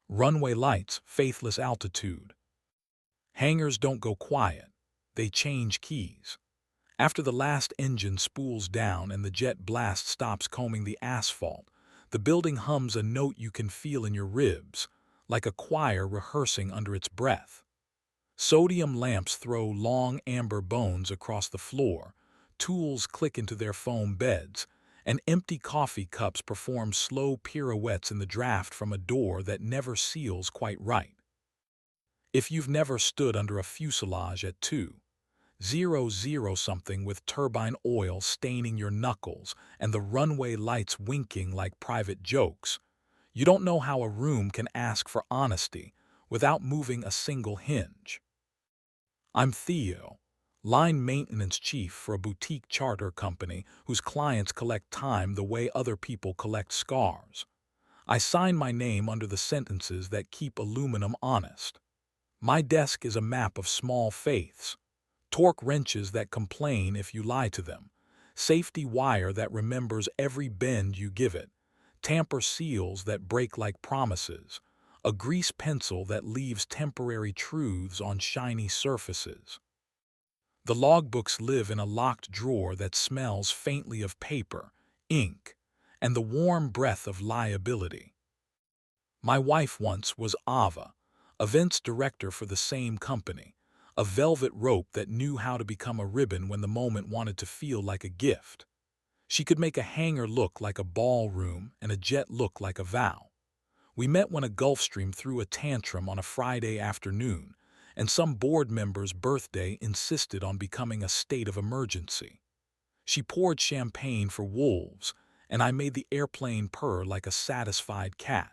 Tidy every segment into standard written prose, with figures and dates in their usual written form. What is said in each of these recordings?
Runway lights, faithless altitude. Hangars don't go quiet. They change keys. After the last engine spools down and the jet blast stops combing the asphalt, the building hums a note you can feel in your ribs, like a choir rehearsing under its breath. Sodium lamps throw long amber bones across the floor, tools click into their foam beds, and empty coffee cups perform slow pirouettes in the draft from a door that never seals quite right. If you've never stood under a fuselage at 2:00 something with turbine oil staining your knuckles and the runway lights winking like private jokes, you don't know how a room can ask for honesty without moving a single hinge. I'm Theo, line maintenance chief for a boutique charter company whose clients collect time the way other people collect scars. I sign my name under the sentences that keep aluminum honest. My desk is a map of small faiths, torque wrenches that complain if you lie to them, safety wire that remembers every bend you give it, tamper seals that break like promises, a grease pencil that leaves temporary truths on shiny surfaces. The logbooks live in a locked drawer that smells faintly of paper, ink, and the warm breath of liability. My wife once was Ava, events director for the same company, a velvet rope that knew how to become a ribbon when the moment wanted to feel like a gift. She could make a hangar look like a ballroom and a jet look like a vow. We met when a Gulfstream threw a tantrum on a Friday afternoon, and some board member's birthday insisted on becoming a state of emergency. She poured champagne for wolves, and I made the airplane purr like a satisfied cat.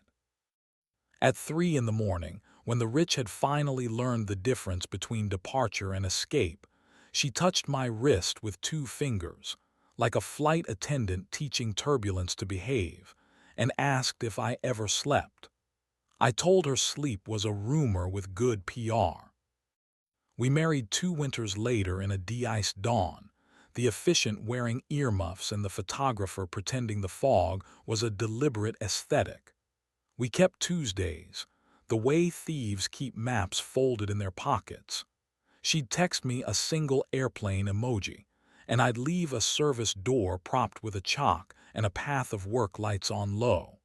At 3 in the morning, when the rich had finally learned the difference between departure and escape, she touched my wrist with 2 fingers, like a flight attendant teaching turbulence to behave, and asked if I ever slept. I told her sleep was a rumor with good PR. We married 2 winters later in a de-iced dawn. The officiant wearing earmuffs and the photographer pretending the fog was a deliberate aesthetic. We kept Tuesdays, the way thieves keep maps folded in their pockets. She'd text me a single airplane emoji, and I'd leave a service door propped with a chalk and a path of work lights on low.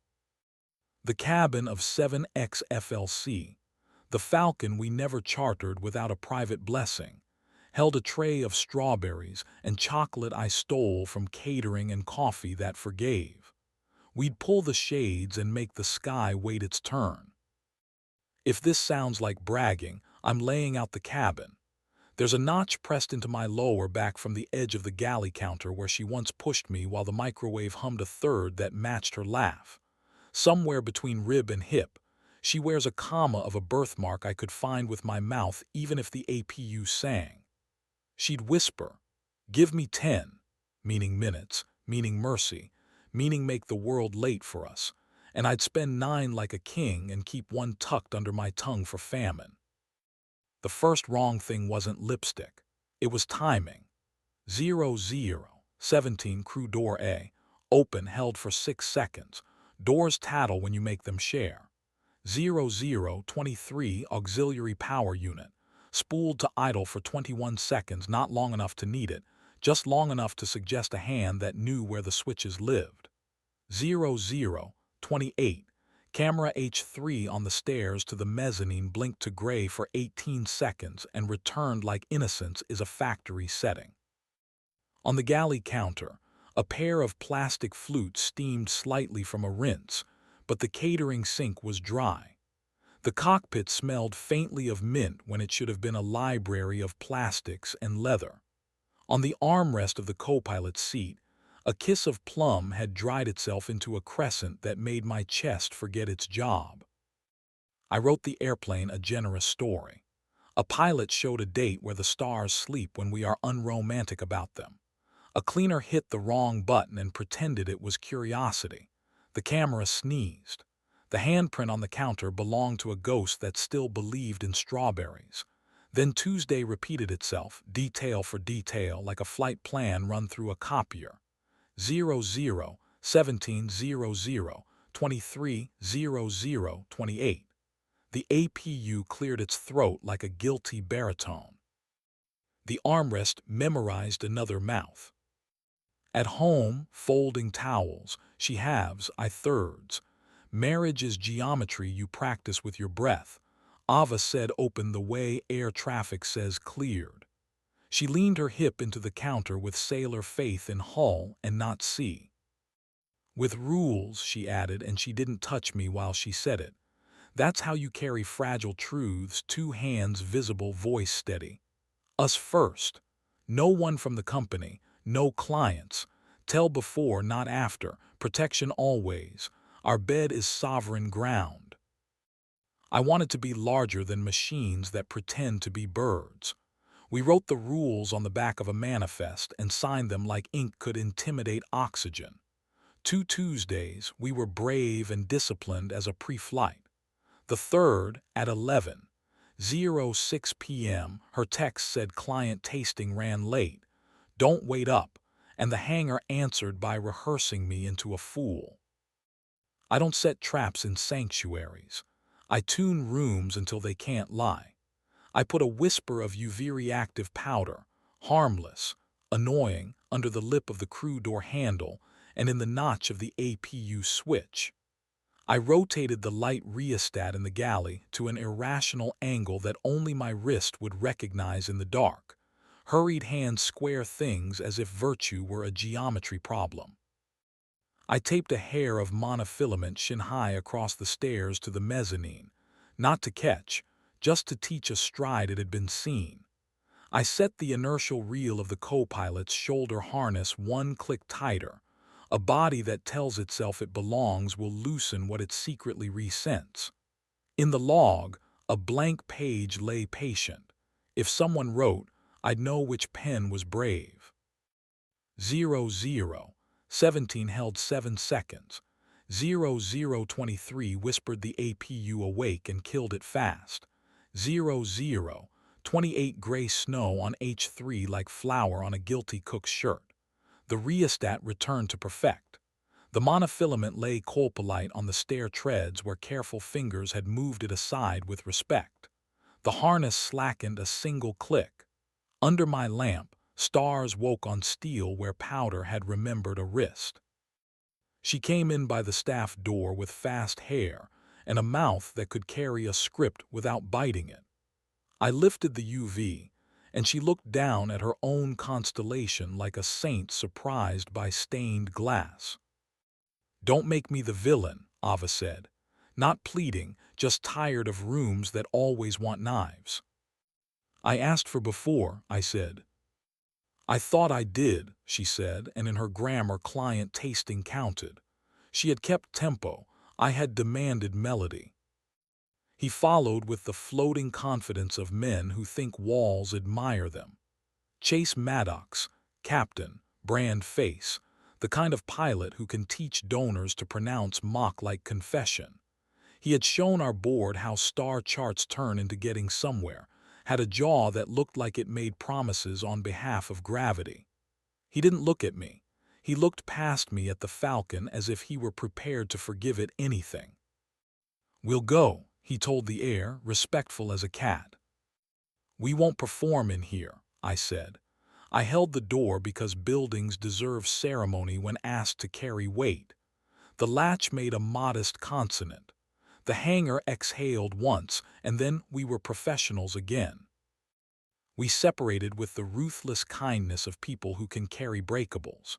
The cabin of 7X FLC, the Falcon we never chartered without a private blessing, held a tray of strawberries and chocolate I stole from catering and coffee that forgave. We'd pull the shades and make the sky wait its turn. If this sounds like bragging, I'm laying out the cabin. There's a notch pressed into my lower back from the edge of the galley counter where she once pushed me while the microwave hummed a third that matched her laugh. Somewhere between rib and hip, she wears a comma of a birthmark I could find with my mouth even if the APU sang. She'd whisper, "Give me 10, meaning minutes, meaning mercy, meaning make the world late for us, and I'd spend 9 like a king and keep 1 tucked under my tongue for famine." The first wrong thing wasn't lipstick. It was timing. 00:17 crew door A, open held for 6 seconds. Doors tattle when you make them share. 00:23 auxiliary power unit, spooled to idle for 21 seconds, not long enough to need it, just long enough to suggest a hand that knew where the switches lived. 00:28 camera H3 on the stairs to the mezzanine blinked to gray for 18 seconds and returned like innocence is a factory setting. On the galley counter, a pair of plastic flutes steamed slightly from a rinse, but the catering sink was dry. The cockpit smelled faintly of mint when it should have been a library of plastics and leather. On the armrest of the co-pilot's seat, a kiss of plum had dried itself into a crescent that made my chest forget its job. I wrote the airplane a generous story. A pilot showed a date where the stars sleep when we are unromantic about them. A cleaner hit the wrong button and pretended it was curiosity. The camera sneezed. The handprint on the counter belonged to a ghost that still believed in strawberries. Then Tuesday repeated itself, detail for detail, like a flight plan run through a copier. 00:17:00, 23:00:28. The APU cleared its throat like a guilty baritone. The armrest memorized another mouth. At home, folding towels, she halves, I thirds. Marriage is geometry you practice with your breath. Ava said open the way, air traffic says cleared. She leaned her hip into the counter with sailor faith in hull and not sea. With rules, she added, and she didn't touch me while she said it. That's how you carry fragile truths, 2 hands visible, voice steady. Us first. No one from the company, no clients. Tell before, not after. Protection always. Our bed is sovereign ground. I wanted to be larger than machines that pretend to be birds. We wrote the rules on the back of a manifest and signed them like ink could intimidate oxygen. 2 Tuesdays, we were brave and disciplined as a pre-flight. The third, at 11:06 p.m., her text said client tasting ran late. Don't wait up. And the hangar answered by rehearsing me into a fool. I don't set traps in sanctuaries. I tune rooms until they can't lie. I put a whisper of UV reactive powder, harmless, annoying, under the lip of the crew door handle and in the notch of the APU switch. I rotated the light rheostat in the galley to an irrational angle that only my wrist would recognize in the dark. Hurried hands square things as if virtue were a geometry problem. I taped a hair of monofilament shin-high across the stairs to the mezzanine, not to catch, just to teach a stride it had been seen. I set the inertial reel of the co-pilot's shoulder harness 1 click tighter. A body that tells itself it belongs will loosen what it secretly resents. In the log, a blank page lay patient. If someone wrote, I'd know which pen was brave. 00:17 held 7 seconds. 00:23 whispered the APU awake and killed it fast. 00:28 gray snow on H3 like flour on a guilty cook's shirt. The rheostat returned to perfect. The monofilament lay colpolite on the stair treads where careful fingers had moved it aside with respect. The harness slackened a single click. Under my lamp, stars woke on steel where powder had remembered a wrist. She came in by the staff door with fast hair and a mouth that could carry a script without biting it. I lifted the UV, and she looked down at her own constellation like a saint surprised by stained glass. Don't make me the villain, Ava said. Not pleading, just tired of rooms that always want knives. I asked for before, I said. I thought I did, she said, and in her grammar client tasting counted. She had kept tempo. I had demanded melody. He followed with the floating confidence of men who think walls admire them. Chase Maddox, captain, brand face, the kind of pilot who can teach donors to pronounce mock like confession. He had shown our board how star charts turn into getting somewhere, had a jaw that looked like it made promises on behalf of gravity. He didn't look at me. He looked past me at the Falcon as if he were prepared to forgive it anything. We'll go, he told the air, respectful as a cat. We won't perform in here, I said. I held the door because buildings deserve ceremony when asked to carry weight. The latch made a modest consonant. The hangar exhaled once, and then we were professionals again. We separated with the ruthless kindness of people who can carry breakables.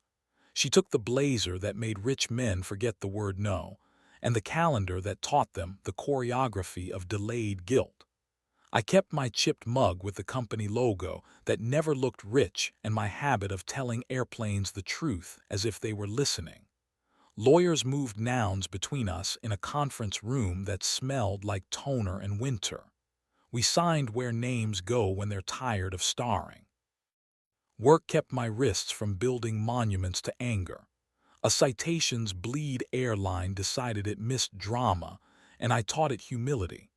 She took the blazer that made rich men forget the word no, and the calendar that taught them the choreography of delayed guilt. I kept my chipped mug with the company logo that never looked rich and my habit of telling airplanes the truth as if they were listening. Lawyers moved nouns between us in a conference room that smelled like toner and winter. We signed where names go when they're tired of starring. Work kept my wrists from building monuments to anger. A citations bleed airline decided it missed drama, and I taught it humility.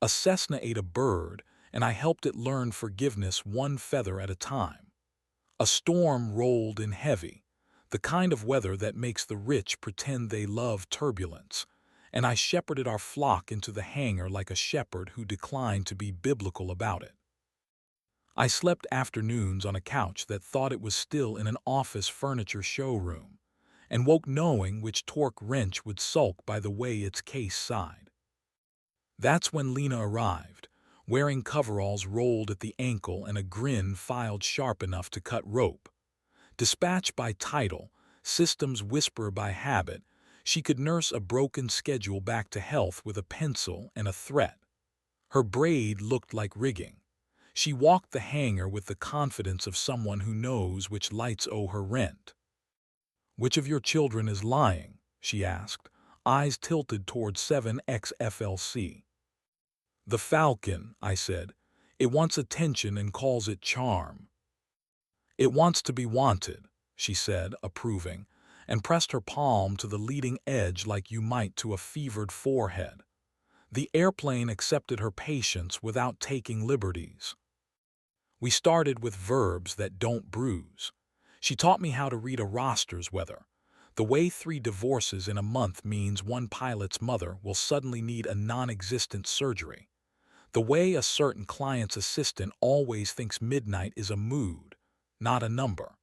A Cessna ate a bird, and I helped it learn forgiveness 1 feather at a time. A storm rolled in heavy, the kind of weather that makes the rich pretend they love turbulence, and I shepherded our flock into the hangar like a shepherd who declined to be biblical about it. I slept afternoons on a couch that thought it was still in an office furniture showroom, and woke knowing which torque wrench would sulk by the way its case sighed. That's when Lena arrived, wearing coveralls rolled at the ankle and a grin filed sharp enough to cut rope. Dispatch by title, systems whisper by habit, she could nurse a broken schedule back to health with a pencil and a threat. Her braid looked like rigging. She walked the hangar with the confidence of someone who knows which lights owe her rent. "Which of your children is lying?" she asked, eyes tilted toward 7XFLC. "The Falcon," I said. "It wants attention and calls it charm." "It wants to be wanted," she said, approving, and pressed her palm to the leading edge like you might to a fevered forehead. The airplane accepted her patience without taking liberties. We started with verbs that don't bruise. She taught me how to read a roster's weather. The way 3 divorces in a month means one pilot's mother will suddenly need a non-existent surgery. The way a certain client's assistant always thinks midnight is a mood, not a number.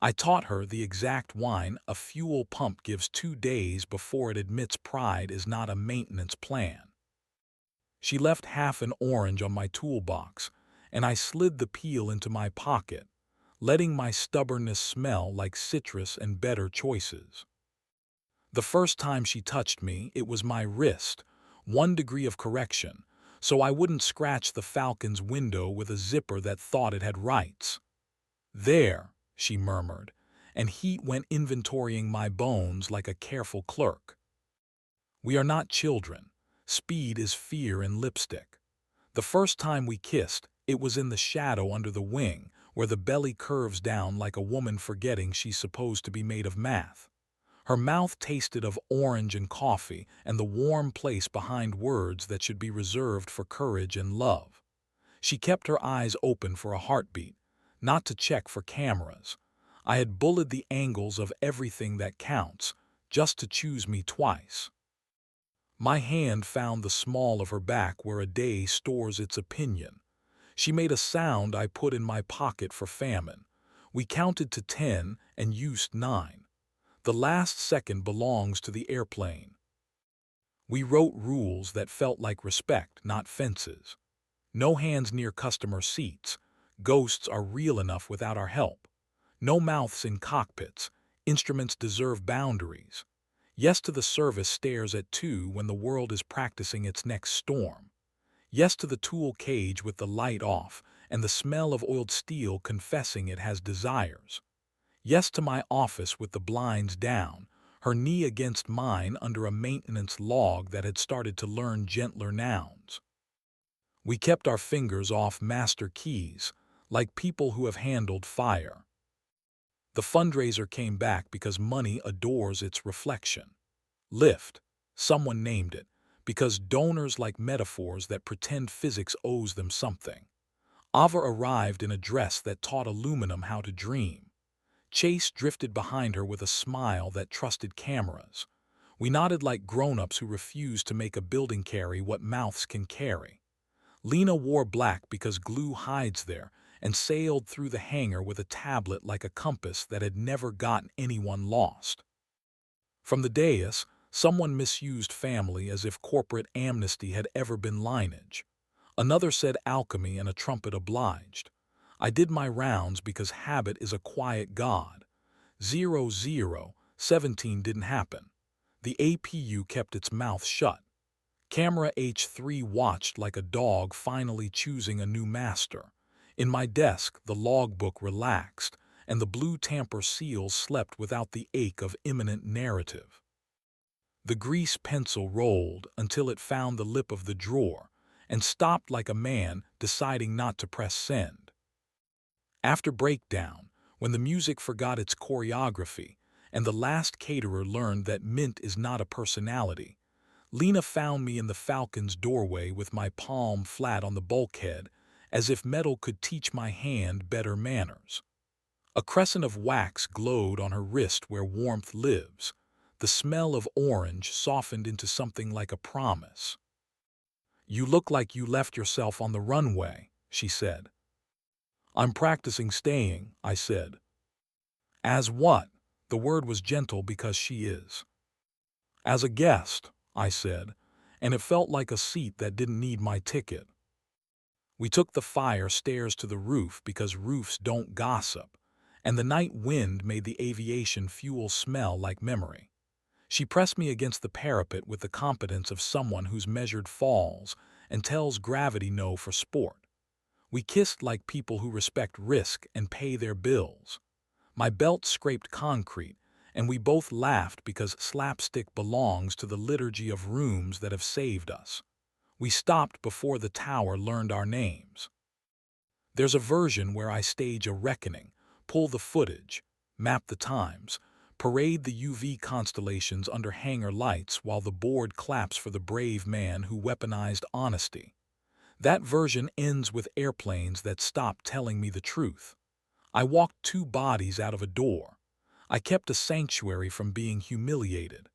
I taught her the exact whine a fuel pump gives 2 days before it admits pride is not a maintenance plan. She left half an orange on my toolbox, and I slid the peel into my pocket, letting my stubbornness smell like citrus and better choices. The first time she touched me, it was my wrist, 1 degree of correction, so I wouldn't scratch the Falcon's window with a zipper that thought it had rights. "There," she murmured, and heat went inventorying my bones like a careful clerk. We are not children. Speed is fear in lipstick. The first time we kissed, it was in the shadow under the wing, where the belly curves down like a woman forgetting she's supposed to be made of math. Her mouth tasted of orange and coffee and the warm place behind words that should be reserved for courage and love. She kept her eyes open for a heartbeat, not to check for cameras. I had bullied the angles of everything that counts, just to choose me twice. My hand found the small of her back where a day stores its opinion. She made a sound I put in my pocket for famine. We counted to 10 and used 9. The last second belongs to the airplane. We wrote rules that felt like respect, not fences. No hands near customer seats. Ghosts are real enough without our help. No mouths in cockpits. Instruments deserve boundaries. Yes to the service stares at 2 when the world is practicing its next storm. Yes to the tool cage with the light off and the smell of oiled steel confessing it has desires. Yes to my office with the blinds down, her knee against mine under a maintenance log that had started to learn gentler nouns. We kept our fingers off master keys, like people who have handled fire. The fundraiser came back because money adores its reflection. Lift, someone named it, because donors like metaphors that pretend physics owes them something. Ava arrived in a dress that taught aluminum how to dream. Chase drifted behind her with a smile that trusted cameras. We nodded like grown-ups who refuse to make a building carry what mouths can carry. Lena wore black because glue hides there and sailed through the hangar with a tablet like a compass that had never gotten anyone lost. From the dais, someone misused family as if corporate amnesty had ever been lineage. Another said alchemy and a trumpet obliged. I did my rounds because habit is a quiet god. 0017 didn't happen. The APU kept its mouth shut. Camera H3 watched like a dog finally choosing a new master. In my desk, the logbook relaxed, and the blue tamper seals slept without the ache of imminent narrative. The grease pencil rolled until it found the lip of the drawer and stopped like a man deciding not to press send. After breakdown, when the music forgot its choreography and the last caterer learned that mint is not a personality, Lena found me in the Falcon's doorway with my palm flat on the bulkhead, as if metal could teach my hand better manners. A crescent of wax glowed on her wrist where warmth lives. The smell of orange softened into something like a promise. "You look like you left yourself on the runway," she said. "I'm practicing staying," I said. "As what?" The word was gentle because she is. "As a guest," I said, and it felt like a seat that didn't need my ticket. We took the fire stairs to the roof because roofs don't gossip, and the night wind made the aviation fuel smell like memory. She pressed me against the parapet with the confidence of someone who's measured falls and tells gravity no for sport. We kissed like people who respect risk and pay their bills. My belt scraped concrete, and we both laughed because slapstick belongs to the liturgy of rooms that have saved us. We stopped before the tower learned our names. There's a version where I stage a reckoning, pull the footage, map the times, parade the UV constellations under hangar lights while the board claps for the brave man who weaponized honesty. That version ends with airplanes that stop telling me the truth. I walked 2 bodies out of a door. I kept a sanctuary from being humiliated.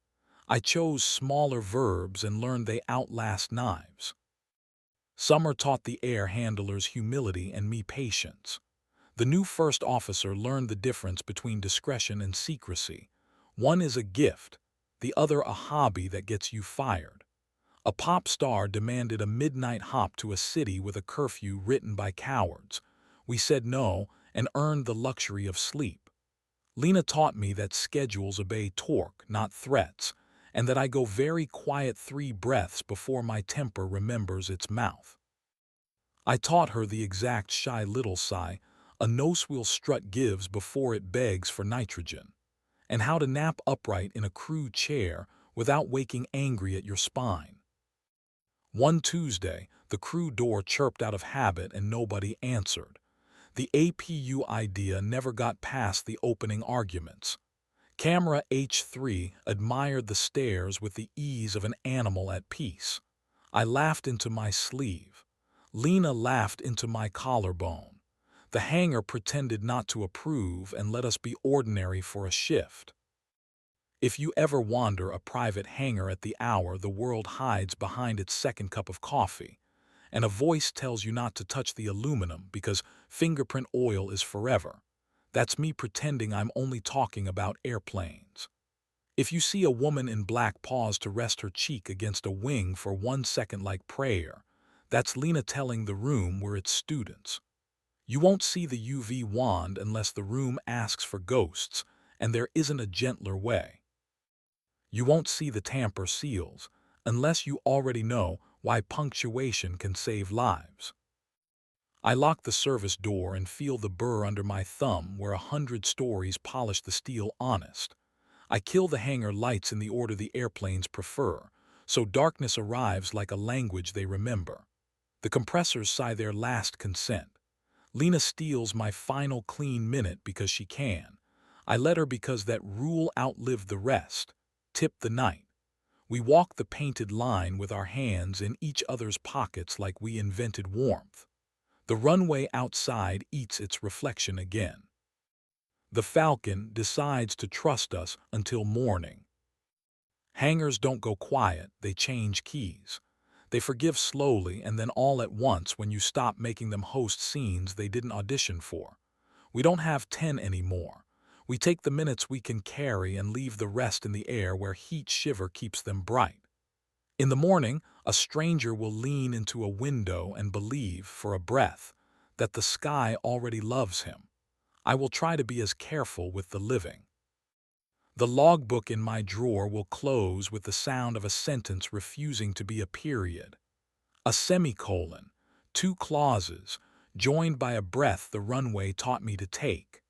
I chose smaller verbs and learned they outlast knives. Summer taught the air handlers humility and me patience. The new first officer learned the difference between discretion and secrecy. One is a gift, the other a hobby that gets you fired. A pop star demanded a midnight hop to a city with a curfew written by cowards. We said no and earned the luxury of sleep. Lena taught me that schedules obey torque, not threats, and that I go very quiet 3 breaths before my temper remembers its mouth. I taught her the exact shy little sigh a nose-wheel strut gives before it begs for nitrogen, and how to nap upright in a crew chair without waking angry at your spine. One Tuesday, the crew door chirped out of habit and nobody answered. The APU idea never got past the opening arguments. Camera H3 admired the stairs with the ease of an animal at peace. I laughed into my sleeve. Lena laughed into my collarbone. The hangar pretended not to approve and let us be ordinary for a shift. If you ever wander a private hangar at the hour the world hides behind its second cup of coffee, and a voice tells you not to touch the aluminum because fingerprint oil is forever, that's me pretending I'm only talking about airplanes. If you see a woman in black pause to rest her cheek against a wing for 1 second like prayer, that's Lena telling the room we're its students. You won't see the UV wand unless the room asks for ghosts, and there isn't a gentler way. You won't see the tamper seals unless you already know why punctuation can save lives. I lock the service door and feel the burr under my thumb where 100 stories polish the steel honest. I kill the hangar lights in the order the airplanes prefer, so darkness arrives like a language they remember. The compressors sigh their last consent. Lena steals my final clean minute because she can. I let her because that rule outlived the rest. Tip the night. We walk the painted line with our hands in each other's pockets like we invented warmth. The runway outside eats its reflection again. The Falcon decides to trust us until morning. Hangars don't go quiet, they change keys. They forgive slowly and then all at once when you stop making them host scenes they didn't audition for. We don't have 10 anymore. We take the minutes we can carry and leave the rest in the air where heat shiver keeps them bright. In the morning, a stranger will lean into a window and believe, for a breath, that the sky already loves him. I will try to be as careful with the living. The logbook in my drawer will close with the sound of a sentence refusing to be a period. A semicolon, 2 clauses, joined by a breath the runway taught me to take.